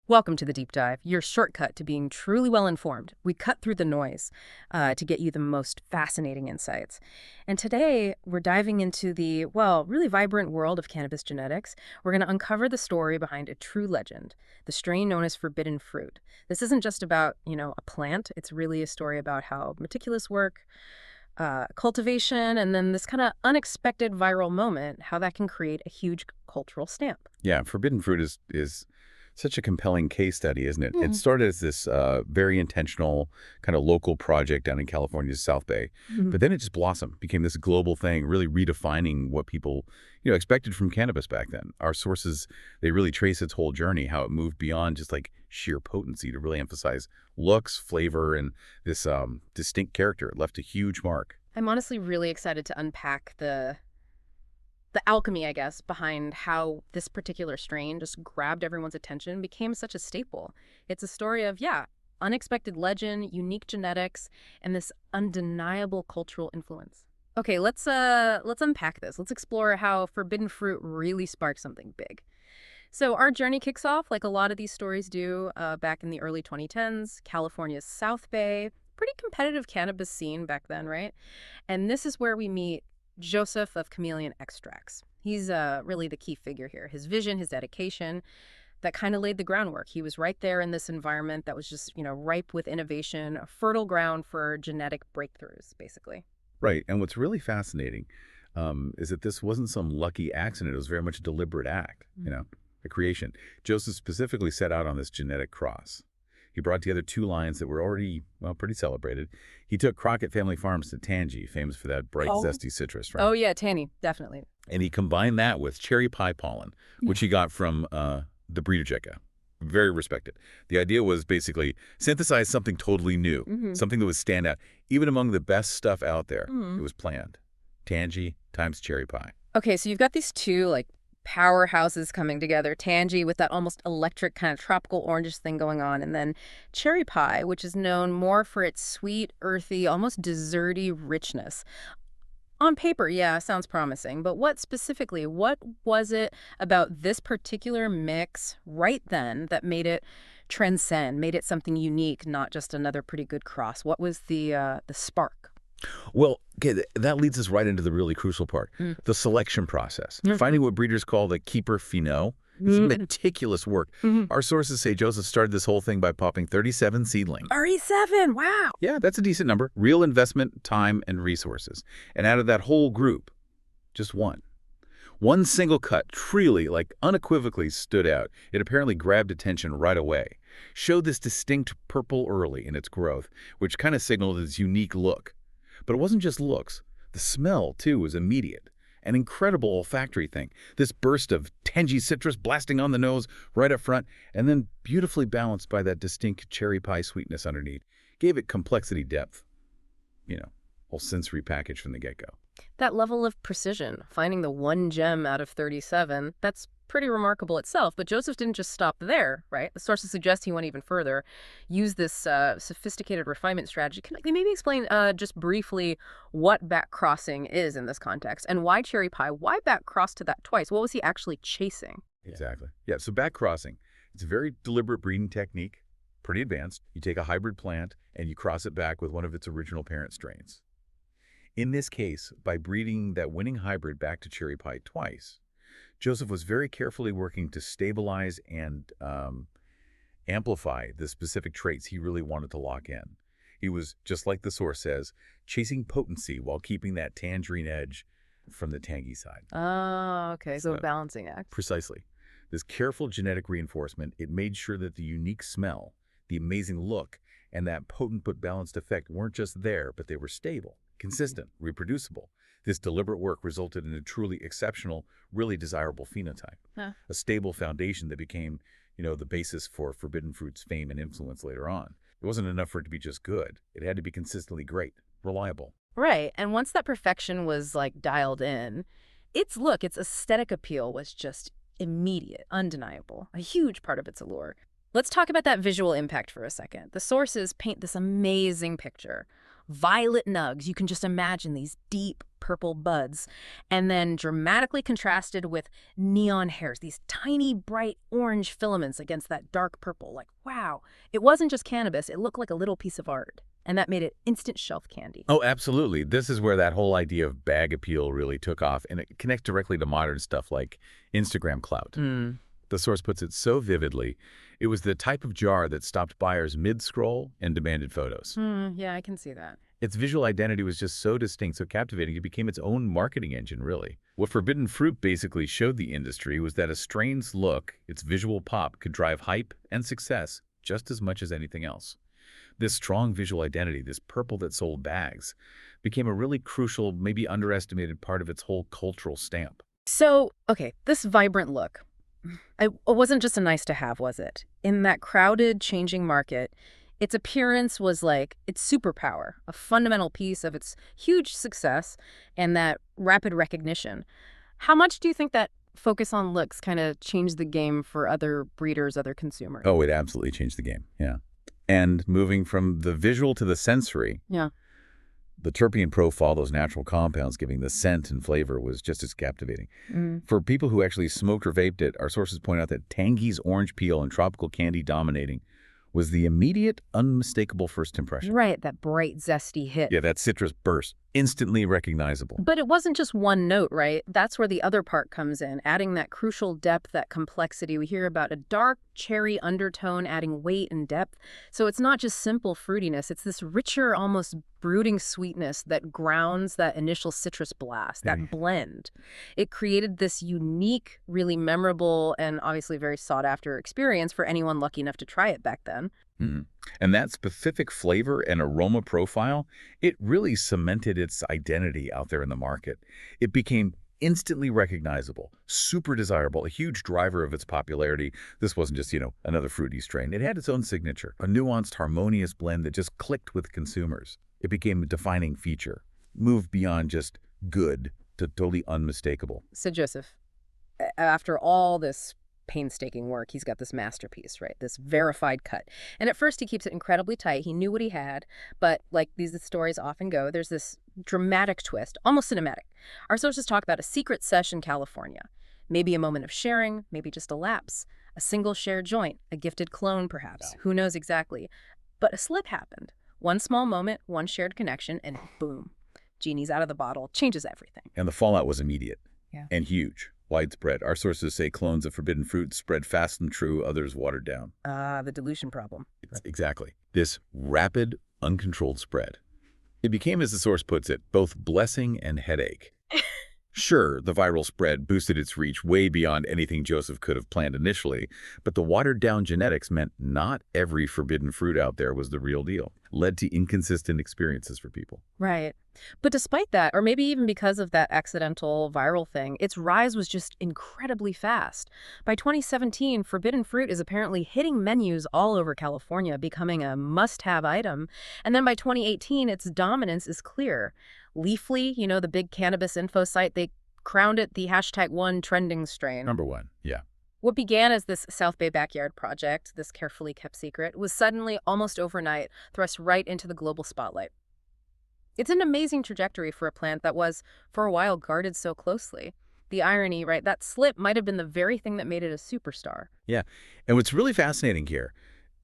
Welcome to the Deep Dive, your shortcut to being truly well-informed. We cut through the noise to get you the most fascinating insights. And today, we're diving into the, well, really vibrant world of cannabis genetics. We're going to uncover the story behind a true legend, the strain known as forbidden fruit. This isn't just about, a plant. It's really a story about how meticulous work, cultivation, and then this kind of unexpected viral moment, how that can create a huge cultural stamp. Yeah, forbidden fruit is such a compelling case study, isn't it? It started as this very intentional kind of local project down in California's South Bay, but then it just blossomed, became this global thing, really redefining what people, expected from cannabis back then. Our sources, they really trace its whole journey, how it moved beyond just like sheer potency to really emphasize looks, flavor, and this distinct character. It left a huge mark. I'm honestly really excited to unpack the alchemy, I guess, behind how this particular strain just grabbed everyone's attention, became such a staple. It's a story of, unexpected legend, unique genetics, and this undeniable cultural influence. Okay, let's unpack this. Let's explore how forbidden fruit really sparked something big. So our journey kicks off, like a lot of these stories do, back in the early 2010s, California's South Bay. Pretty competitive cannabis scene back then, right? And this is where we meet Joseph of Chameleon Extracts. He's really the key figure here. His vision, his dedication, that kind of laid the groundwork. He was right there in this environment that was just, ripe with innovation, a fertile ground for genetic breakthroughs, basically. Right, and what's really fascinating is that this wasn't some lucky accident. It was very much a deliberate act, a creation. Joseph specifically set out on this genetic cross. He brought together two lines that were already, pretty celebrated. He took Crockett Family Farms to Tangie, famous for that bright, zesty citrus, right? Oh, yeah, Tangie, definitely. And he combined that with cherry pie pollen, which he got from the breeder Jekka. Very respected. The idea was basically synthesize something totally new, something that would stand out. Even among the best stuff out there, it was planned. Tangie times cherry pie. Okay, so you've got these two, powerhouses coming together. Tangie with that almost electric kind of tropical oranges thing going on, and then cherry pie, which is known more for its sweet, earthy, almost desserty richness. On paper, yeah, sounds promising, but what was it about this particular mix right then that made it transcend, made it something unique, not just another pretty good cross? What was the spark? Well, okay, that leads us right into the really crucial part, the selection process. Finding what breeders call the keeper pheno. It's meticulous work. Our sources say Joseph started this whole thing by popping 37 seedlings. 37, wow! Yeah, that's a decent number. Real investment, time, and resources. And out of that whole group, just one. One single cut truly, unequivocally stood out. It apparently grabbed attention right away. Showed this distinct purple early in its growth, which kind of signaled its unique look. But it wasn't just looks. The smell, too, was immediate. An incredible olfactory thing. This burst of tangy citrus blasting on the nose right up front, and then beautifully balanced by that distinct cherry pie sweetness underneath. Gave it complexity depth. Whole sensory package from the get-go. That level of precision, finding the one gem out of 37, that's pretty remarkable itself. But Joseph didn't just stop there, right? The sources suggest he went even further, used this sophisticated refinement strategy. Can you maybe explain just briefly what back crossing is in this context, and why cherry pie? Why back cross to that twice? What was he actually chasing? Exactly. Yeah, so back crossing, it's a very deliberate breeding technique, pretty advanced. You take a hybrid plant and you cross it back with one of its original parent strains. In this case, by breeding that winning hybrid back to cherry pie twice, Joseph was very carefully working to stabilize and amplify the specific traits he really wanted to lock in. He was, just like the source says, chasing potency while keeping that tangerine edge from the tangy side. Oh, okay. So a balancing act. Precisely. This careful genetic reinforcement, it made sure that the unique smell, the amazing look, and that potent but balanced effect weren't just there, but they were stable, consistent, reproducible. This deliberate work resulted in a truly exceptional, really desirable phenotype, a stable foundation that became, the basis for forbidden fruit's fame and influence later on. It wasn't enough for it to be just good. It had to be consistently great, reliable. Right. And once that perfection was dialed in, its aesthetic appeal was just immediate, undeniable, a huge part of its allure. Let's talk about that visual impact for a second. The sources paint this amazing picture. violet nugs. You can just imagine these deep purple buds, and then dramatically contrasted with neon hairs, these tiny bright orange filaments against that dark purple. Like, wow, it wasn't just cannabis, it looked like a little piece of art. And that made it instant shelf candy. Oh, absolutely. This is where that whole idea of bag appeal really took off, and it connects directly to modern stuff like Instagram clout. The source puts it so vividly. It was the type of jar that stopped buyers mid-scroll and demanded photos. Yeah, I can see that. Its visual identity was just so distinct, so captivating, it became its own marketing engine, really. What Forbidden Fruit basically showed the industry was that a strain's look, its visual pop, could drive hype and success just as much as anything else. This strong visual identity, this purple that sold bags, became a really crucial, maybe underestimated part of its whole cultural stamp. So, okay, this vibrant look, it wasn't just a nice to have, was it? In that crowded, changing market, its appearance was like its superpower, a fundamental piece of its huge success and that rapid recognition. How much do you think that focus on looks kind of changed the game for other breeders, other consumers? Oh, it absolutely changed the game, yeah. And moving from the visual to the sensory, Yeah. the terpene profile, those natural compounds giving the scent and flavor, was just as captivating. For people who actually smoked or vaped it, our sources point out that Tangie's orange peel and tropical candy dominating was the immediate, unmistakable first impression. Right, that bright, zesty hit. Yeah, that citrus burst, instantly recognizable. But it wasn't just one note, right? That's where the other part comes in, adding that crucial depth, that complexity. We hear about a dark cherry undertone adding weight and depth. So it's not just simple fruitiness. It's this richer, almost brooding sweetness that grounds that initial citrus blast, that blend. It created this unique, really memorable, and obviously very sought-after experience for anyone lucky enough to try it back then. And that specific flavor and aroma profile, it really cemented its identity out there in the market. It became instantly recognizable, super desirable, a huge driver of its popularity. This wasn't just, another fruity strain. It had its own signature, a nuanced, harmonious blend that just clicked with consumers. It became a defining feature, moved beyond just good to totally unmistakable. So, Joseph, after all this painstaking work, he's got this masterpiece, right? This verified cut. And at first he keeps it incredibly tight. He knew what he had, but like these stories often go, there's this dramatic twist, almost cinematic. Our sources talk about a secret sesh in California. Maybe a moment of sharing, maybe just a lapse, a single shared joint, a gifted clone perhaps. Who knows exactly? But a slip happened. One small moment, one shared connection, and boom. Genie's out of the bottle, changes everything. And the fallout was immediate and huge. Widespread. Our sources say clones of Forbidden Fruit spread fast and true, others watered down. The dilution problem. Exactly. This rapid, uncontrolled spread. It became, as the source puts it, both blessing and headache. Sure, the viral spread boosted its reach way beyond anything Joseph could have planned initially, but the watered-down genetics meant not every forbidden fruit out there was the real deal. Led to inconsistent experiences for people. Right. But despite that, or maybe even because of that accidental viral thing, its rise was just incredibly fast. By 2017, forbidden fruit is apparently hitting menus all over California, becoming a must-have item. And then by 2018, its dominance is clear. Leafly, the big cannabis info site, they crowned it the #1 trending strain. Number one, yeah. What began as this South Bay backyard project, this carefully kept secret, was suddenly, almost overnight, thrust right into the global spotlight. It's an amazing trajectory for a plant that was, for a while, guarded so closely. The irony, right? That slip might have been the very thing that made it a superstar. Yeah, and what's really fascinating here,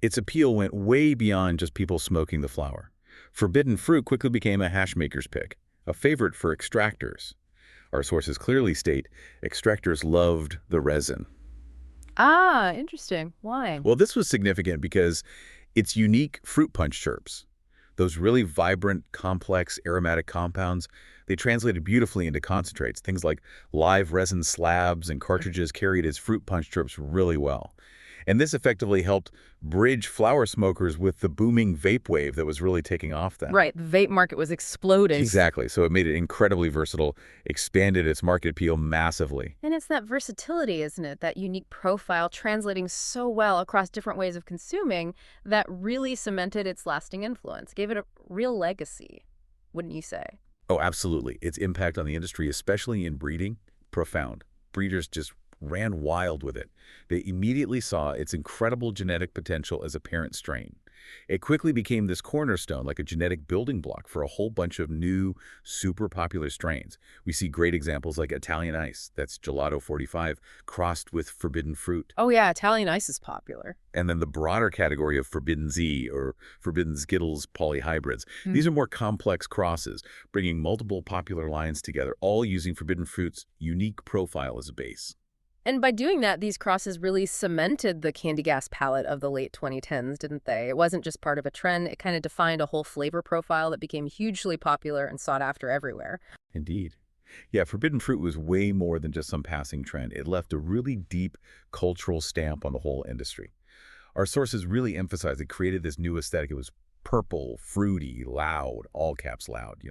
its appeal went way beyond just people smoking the flower. Forbidden fruit quickly became a hashmaker's pick, a favorite for extractors. Our sources clearly state extractors loved the resin. Ah, interesting. Why? Well, this was significant because its unique fruit punch terps, those really vibrant, complex aromatic compounds, they translated beautifully into concentrates. Things like live resin slabs and cartridges carried its fruit punch terps really well. And this effectively helped bridge flower smokers with the booming vape wave that was really taking off then. Right, the vape market was exploding. Exactly. So it made it incredibly versatile, expanded its market appeal massively. And it's that versatility, isn't it? That unique profile translating so well across different ways of consuming that really cemented its lasting influence, gave it a real legacy, wouldn't you say? Oh, absolutely. Its impact on the industry, especially in breeding, profound. Breeders just ran wild with it. They immediately saw its incredible genetic potential as a parent strain. It quickly became this cornerstone, like a genetic building block for a whole bunch of new, super popular strains. We see great examples like Italian Ice, that's Gelato 45, crossed with Forbidden Fruit. Oh yeah, Italian ice is popular. And then the broader category of Forbidden Z or Forbidden Skittles polyhybrids. These are more complex crosses, bringing multiple popular lines together, all using Forbidden Fruit's unique profile as a base. And by doing that, these crosses really cemented the candy gas palette of the late 2010s, didn't they? It wasn't just part of a trend, it kind of defined a whole flavor profile that became hugely popular and sought after everywhere. Indeed. Yeah, Forbidden Fruit was way more than just some passing trend. It left a really deep cultural stamp on the whole industry. Our sources really emphasized it created this new aesthetic. It was purple, fruity, loud, all caps loud.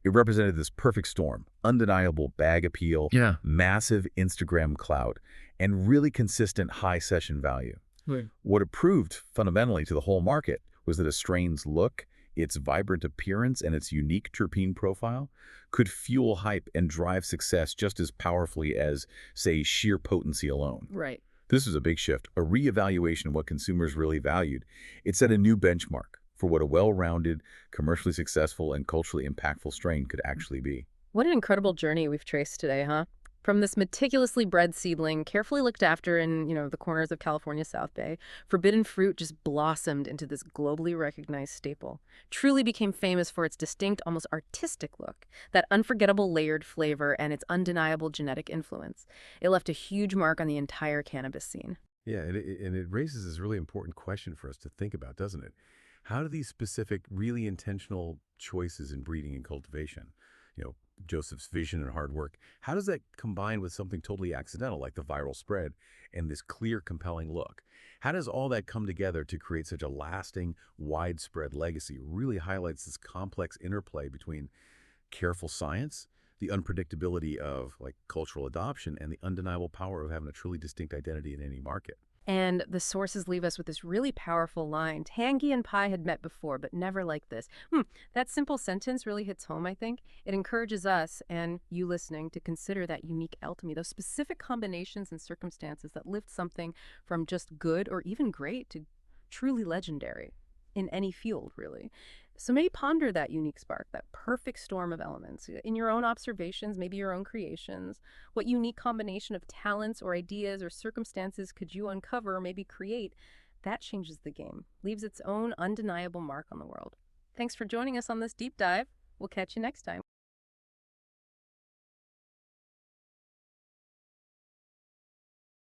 It represented this perfect storm, undeniable bag appeal, Yeah. massive Instagram clout, and really consistent high session value. Right. What it proved fundamentally to the whole market was that a strain's look, its vibrant appearance, and its unique terpene profile could fuel hype and drive success just as powerfully as, say, sheer potency alone. Right. This was a big shift, a reevaluation of what consumers really valued. It set a new benchmark for what a well-rounded, commercially successful, and culturally impactful strain could actually be. What an incredible journey we've traced today, huh? From this meticulously bred seedling, carefully looked after in, the corners of California's South Bay, Forbidden Fruit just blossomed into this globally recognized staple. Truly became famous for its distinct, almost artistic look, that unforgettable layered flavor, and its undeniable genetic influence. It left a huge mark on the entire cannabis scene. Yeah, and it raises this really important question for us to think about, doesn't it? How do these specific, really intentional choices in breeding and cultivation, Joseph's vision and hard work, how does that combine with something totally accidental like the viral spread and this clear, compelling look? How does all that come together to create such a lasting, widespread legacy? It really highlights this complex interplay between careful science, the unpredictability of cultural adoption, and the undeniable power of having a truly distinct identity in any market. And the sources leave us with this really powerful line. Tangie and Pie had met before, but never like this. That simple sentence really hits home, I think. It encourages us and you listening to consider that unique alchemy, those specific combinations and circumstances that lift something from just good or even great to truly legendary in any field, really. So maybe ponder that unique spark, that perfect storm of elements in your own observations, maybe your own creations. What unique combination of talents or ideas or circumstances could you uncover or maybe create? That changes the game, leaves its own undeniable mark on the world. Thanks for joining us on this deep dive. We'll catch you next time.